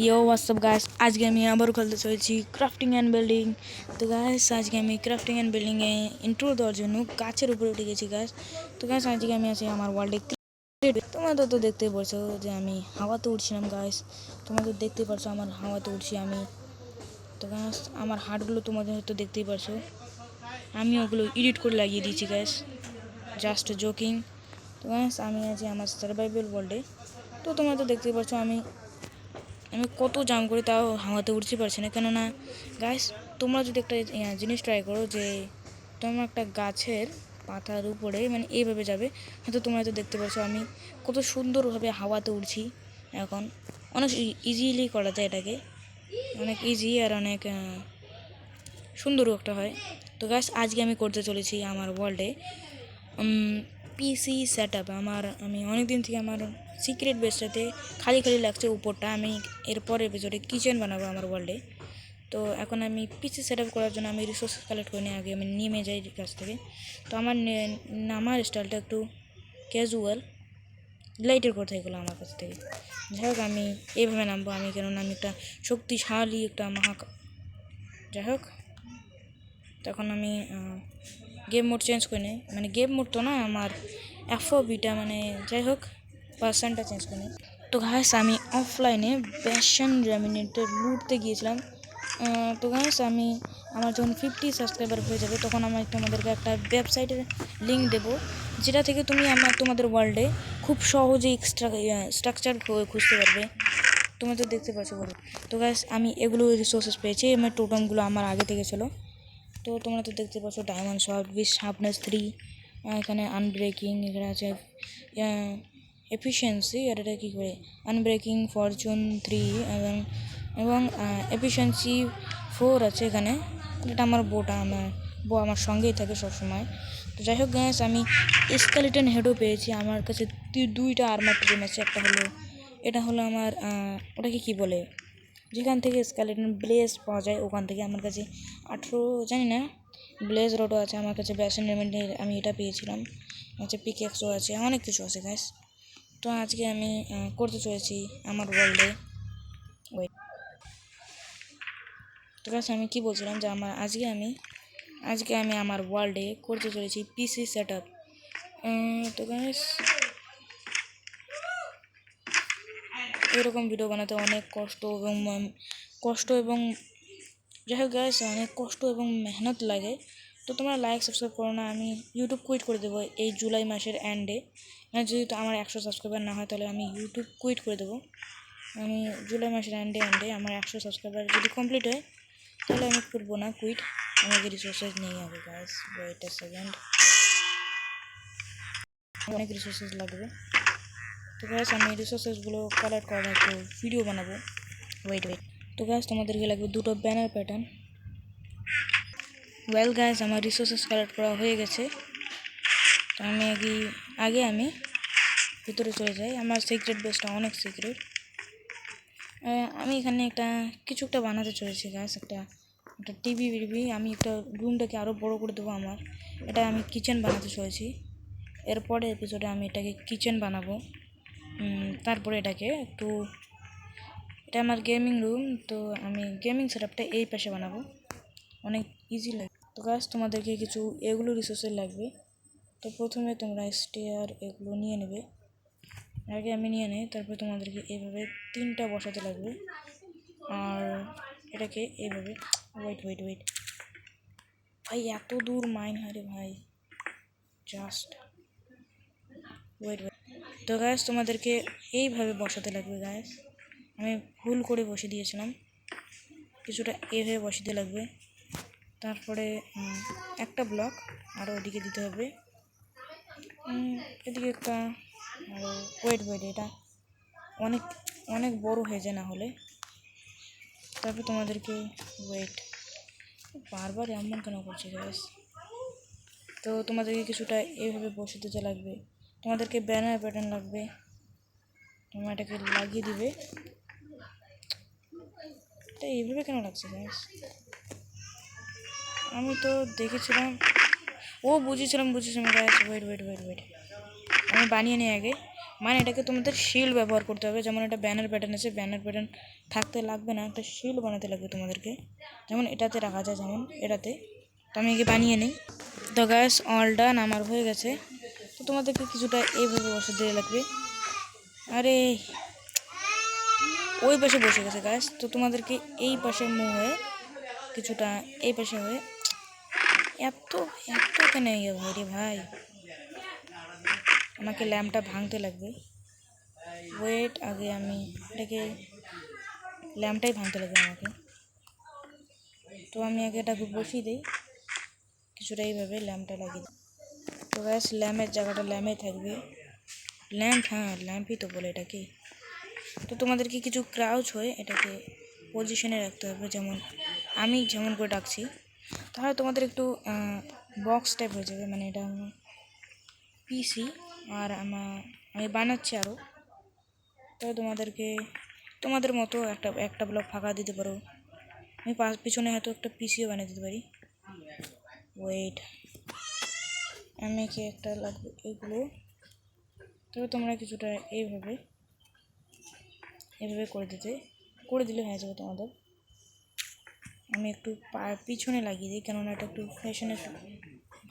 ইয়ো WhatsApp guys, আজকে আমি আবার খেলতে চলেছি ক্রাফটিং অ্যান্ড বিল্ডিং। তো গাইস আজকে আমি ক্রাফটিং অ্যান্ড বিল্ডিংয়ে ইন্ট্রো দেওয়ার জন্য গাছের উপরে উঠে গেছি গাইস। তো গাইস আজকে আমি আছি আমার ওয়ার্ল্ডে। তোমাদের তো দেখতেই পারছো যে আমি হাওয়াতে উঠছিলাম গাইস। তোমাদের দেখতেই পারছো আমার হাওয়াতে উঠছি আমি। তো গাইস আমার হাটগুলো তোমাদের হয়তো দেখতেই পারছো, আমি ওগুলো এডিট করে লাগিয়ে দিয়েছি গাইস, জাস্ট জোকিং। তো গাইস আমি আছি আমার সার্ভাইভাল ওয়ার্ল্ডে। তো তোমরা তো দেখতেই পারছো আমি কত জাম করি তাও হাওয়াতে উঠতে পারছি না। কেননা গাইস তোমরা যদি একটা জিনিস ট্রাই করো যে তোমরা একটা গাছের পাতার উপরে মানে এইভাবে যাবে, হয়তো তোমরা তো দেখতে পাচ্ছ আমি কত সুন্দরভাবে হাওয়াতে উঠছি। এখন অনেক ইজিলি করা যায় এটাকে, অনেক ইজি আর অনেক সুন্দরও একটা হয়। তো গাইস আজকে আমি করতে চলেছি আমার ওয়ার্ল্ডে পিসি সেট আপ। আমি অনেক দিন থেকে আমার সিক্রেট বেসটাতে খালি খালি লাগছে উপরটা। আমি এরপর এপিসোডে কিচেন বানাবো আমার ওয়ার্ল্ডে। তো এখন আমি পিসি সেট আপ করার জন্য আমি রিসোর্স কালেক্ট করে নিয়ে আগে আমি নেমে যাই কাছ থেকে। তো আমার নামার স্টাইলটা একটু ক্যাজুয়াল, লাইটের কথাই এগুলো আমার কাছ থেকে। যাই হোক আমি এইভাবে নামবো আমি, কেননা আমি একটা শক্তিশালী একটা যাই হোক তখন আমি গেম মোড চেঞ্জ করে নিই, মানে গেম মোড তো না, আমার এফওবিটা মানে যাই হোক পার্সেন্টটা চেঞ্জ করে নিই। তো গাইস আমি অফলাইনে ব্যাশন ল্যামিনেটে লুটতে গিয়েছিলাম। তো গাইস আমার যখন 50 সাবস্ক্রাইবার হয়ে যাবে তখন আমি তোমাদেরকে একটা ওয়েবসাইটের লিঙ্ক দেবো, যেটা থেকে তুমি তোমাদের ওয়ার্ল্ডে খুব সহজেই স্ট্রাকচার খুঁজতে পারবে। তোমরা তো দেখতে পাচ্ছ বলো। তো গাইস আমি এগুলো রিসোর্সেস পেয়েছি, আমার টোটেমগুলো আমার আগে থেকে ছিল। তো তোমরা তো দেখতে পাচ্ছ ডায়মন্ড শট উইথ শার্পনেস 3, এখানে আনব্রেকিং, এখানে আছে এফিসিয়েন্সি, আর এটা কী করে আনব্রেকিং ফরচুন 3 এবং এফিসিয়েন্সি 4 আছে এখানে। এটা আমার আমার সঙ্গেই থাকে সবসময়। তো যাই হোক গ্যাস আমি স্কেলেটন হেডও পেয়েছি। আমার কাছে দুইটা আর্মার ট্রেন আছে। এটা হলো আমার ওটাকে কী বলে, যেখান থেকে স্কেলেটন ব্লেজ পাওয়া যায় ওখান থেকে। আমার কাছে 18 জানি না ব্লেজ রোডও আছে আমার কাছে, ব্যাসন রেমেন্ডের আমি এটা পেয়েছিলাম। আচ্ছা পিকেক্সও আছে, অনেক কিছু আছে গাইস। তো আজকে আমি করতে চলেছি আমার ওয়ার্ল্ডে। ওয়েট, তো গাইস আমি কি বলছিলাম যে আজকে আমি আমার ওয়ার্ল্ডে করতে চলেছি পিসি সেট আপ। তো গাইস এরকম ভিডিও বানাতে অনেক কষ্ট এবং যাই হোক গাইস অনেক কষ্ট এবং মেহনত লাগে। তো তোমরা লাইক সাবস্ক্রাইব করো না, আমি ইউটিউব কুইট করে দেবো এই জুলাই মাসের এন্ডে। মানে যদি তো আমার 100 সাবস্ক্রাইবার না হয় তাহলে আমি ইউটিউব কুইট করে দেবো। আমি জুলাই মাসের এন্ডে আমার 100 সাবস্ক্রাইবার যদি কমপ্লিট হয় তাহলে আমি করবো না কুইট, আমাকে রিসোর্সেস নেই হবে গাইস। ওয়েট এ সেকেন্ড, অনেক রিসোর্সেস লাগবে। তো গাইস আমি রিসোর্সেসগুলো কালেক্ট করার একটু ভিডিও বানাবো। ওয়েট, তো গাইস তোমাদেরকে লাগবে দুটো ব্যানার প্যাটার্ন। ওয়েল গাইস আমার রিসোর্সেস কালেক্ট করা হয়ে গেছে। তো আমি আমি ভিতরে চলে যাই। আমার সিক্রেট বেসটা অনেক সিক্রেট। আমি এখানে কিছু একটা বানাতে চলেছি গাইস, একটা টিভি আমি একটা রুমটাকে আরও বড় করে দেবো। এটা আমি কিচেন বানাতে চলেছি। এরপরে এপিসোডে আমি এটাকে কিচেন বানাবো। তারপরে এটা আমার গেমিং রুম। তো আমি গেমিং সেটআপটা এই পাশে বানাবো, অনেক ইজি লাগে। তো গাইস তোমাদেরকে কিছু এগুলো রিসোর্সেস লাগবে। তো প্রথমে তোমরা স্টেয়ার এগুলো নিয়ে নেবে, আগে আমি নিয়ে নিই। তারপরে তোমাদেরকে এইভাবে 3টা বসাতে লাগবে, আর এটাকে এইভাবে ওয়েট ভাই এত দূর মাইন হয় রে ভাই, জাস্ট ওয়েট। তো গাইস তোমাদেরকে এইভাবে বসাতে লাগবে গাইস, আমি ভুল করে বসে দিয়েছিলাম, কিছুটা এইভাবে বসাতে লাগবে। তারপরে একটা ব্লক আর ওদিকে দিতে হবে, এদিকে একটা। আর ওয়েট এটা অনেক অনেক বড় হয়ে যায় না হলে। তারপর তোমাদেরকে বারবার এমন কেন করছে গাইস। তো তোমাদেরকে কিছুটা এইভাবে বসে দিতে লাগবে। তোমাদেরকে ব্যানার প্যাটার্ন লাগবে, তোমরা এটাকে লাগিয়ে দিবে। এটা এইভাবে কেন লাগছে গাইস, আমি তো দেখেছিলাম, বুঝেছিলাম গাইস। ওয়েট আমি বানিয়ে নিই আগে। মানে এটাকে তোমাদের শিল্ড ব্যবহার করতে হবে। যেমন এটা ব্যানার প্যাটার্ন আছে, ব্যানার প্যাটার্ন থাকতে লাগবে না, একটা শিল্ড বানাতে লাগবে তোমাদেরকে। যেমন এটাতে রাখা যায়, যেমন এটাতে। তো আমি একে বানিয়ে নিই। তো গ্যাস অল ডান আমার হয়ে গেছে। তো তোমাদেরকে কিছুটা এইভাবে বসে দিয়ে লাগবে। আরে ওই পাশে বসে গেছে গ্যাস। তো তোমাদেরকে এই পাশে মুভ হয়ে কিছুটা এই পাশে হয়ে এত এত কেন ইয়ে ভাই রে ভাই, আমাকে ল্যাম্পটা ভাঙতে লাগবে। ওয়েট, আগে আমি এটাকে ল্যাম্পটাই ভাঙতে লাগবে আমাকে। তো আমি আগে এটাকে বসিয়ে দিই কিছুটা এইভাবে, ল্যাম্পটা লাগিয়ে দিই। তো ব্যাস ল্যাম্পের জায়গাটা ল্যাম্পে থাকবে। ল্যাম্প, হ্যাঁ ল্যাম্পই তো বলে এটাকে। তো তোমাদেরকে কিছু ক্রাউচ হয়ে এটাকে পজিশনে রাখতে হবে, যেমন আমি যেমন করে ডাকছি। তাহলে তোমাদের একটু বক্স টাইপ হয়ে যাবে। মানে এটা আমার পিসি আর আমি বানাচ্ছি আরও। তবে তোমাদেরকে তোমাদের মতো একটা ব্লক ফাঁকা দিতে পারো। আমি পিছনে হয়তো একটা পিসিও বানিয়ে দিতে পারি। ওয়েট, আমি কি একটা লাগবে এগুলো। তবে তোমরা কিছুটা এইভাবে করে দিলে হয়ে যাবে তোমাদের। আমি একটু পিছনে লাগিয়ে দিই, কেননা এটা একটু ফ্যাশনে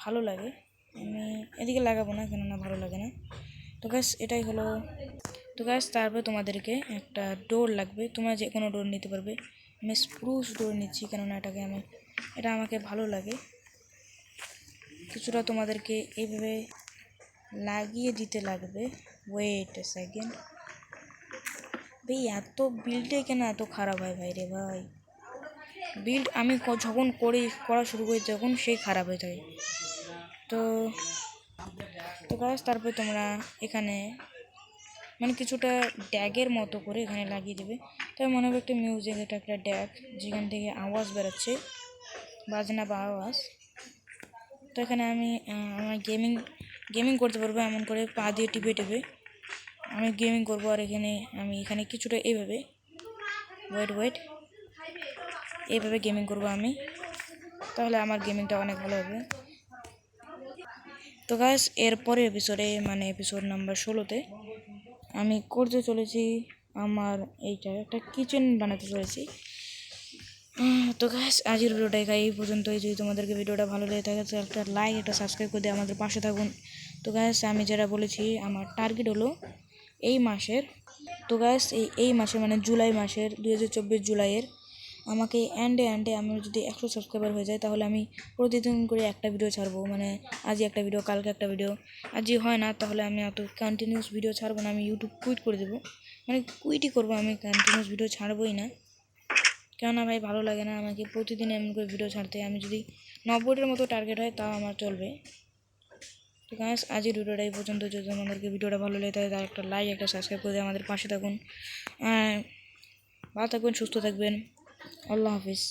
ভালো লাগে। আমি এদিকে লাগাবো না, কেননা ভালো লাগে না। তো গ্যাস এটাই হলো। তো গ্যাস তারপরে তোমাদেরকে একটা ডোর লাগবে, তোমরা যে কোনো ডোর নিতে পারবে। আমি স্প্রুস ডোর নিচ্ছি, কেননা এটা আমাকে ভালো লাগে। কিছুটা তোমাদেরকে এইভাবে লাগিয়ে দিতে লাগবে। ওয়েট এ সেকেন্ড ভাই, এত বিল্ডে কেন এত খারাপ হয় ভাই রে ভাই। বিল্ড আমি যখন করা শুরু করি তখন সেই খারাপ হয়ে থাকে। তো তো গাছ তারপরে তোমরা এখানে মানে কিছুটা ড্যাগের মতো করে এখানে লাগিয়ে দেবে। তবে মনে হবে একটা মিউজিক, এটা একটা ড্যাগ যেখান থেকে আওয়াজ বেরোচ্ছে, বাজনা বা আওয়াজ। তো এখানে আমি আমার গেমিং করতে পারবো, এমন করে পা দিয়ে টিপে টিপে আমি গেমিং করবো। আর আমি এখানে কিছুটা এইভাবে ওয়েট এইভাবে গেমিং করবো আমি, তাহলে আমার গেমিংটা অনেক ভালো হবে। তো গাইস এরপরে এপিসোডে, মানে এপিসোড নাম্বার 16-তে আমি করতে চলেছি আমার এইটা একটা কিচেন বানাতে চলেছি। তো গাইস আজকের ভিডিওটা এই পর্যন্তই। যদি তোমাদেরকে ভিডিওটা ভালো লেগে থাকে তো একটা লাইক, একটা সাবস্ক্রাইব করে দিয়ে আমাদের পাশে থাকুন। তো গাইস আমি যেটা বলেছি, আমার টার্গেট হলো এই মাসের, তো গাইস এই মাসে মানে জুলাই মাসের 2024 জুলাইয়ের আমাকে এন্ডে আমি যদি 100 সাবস্ক্রাইবার হয়ে যায় তাহলে আমি প্রতিদিন করে একটা ভিডিও ছাড়বো। মানে আজই একটা ভিডিও, কালকে একটা ভিডিও। আজই হয় না তাহলে আমি অত কন্টিনিউস ভিডিও ছাড়বো না, আমি ইউটিউব কুইট করে দেবো। মানে কুইটই করবো, আমি কন্টিনিউস ভিডিও ছাড়বোই না। কেননা ভাই ভালো লাগে না আমাকে প্রতিদিন এমন করে ভিডিও ছাড়তে। আমি যদি 90-এর মতো টার্গেট হয় তাও আমার চলবে। তো গাইস আজকের ভিডিওটা এই পর্যন্ত। যদি আমাদেরকে ভিডিওটা ভালো লেগে থাকে তাহলে একটা লাইক, একটা সাবস্ক্রাইব করে দিয়ে আমাদের পাশে থাকুন। ভালো থাকবেন, সুস্থ থাকবেন। আল্লাহ হাফিজ।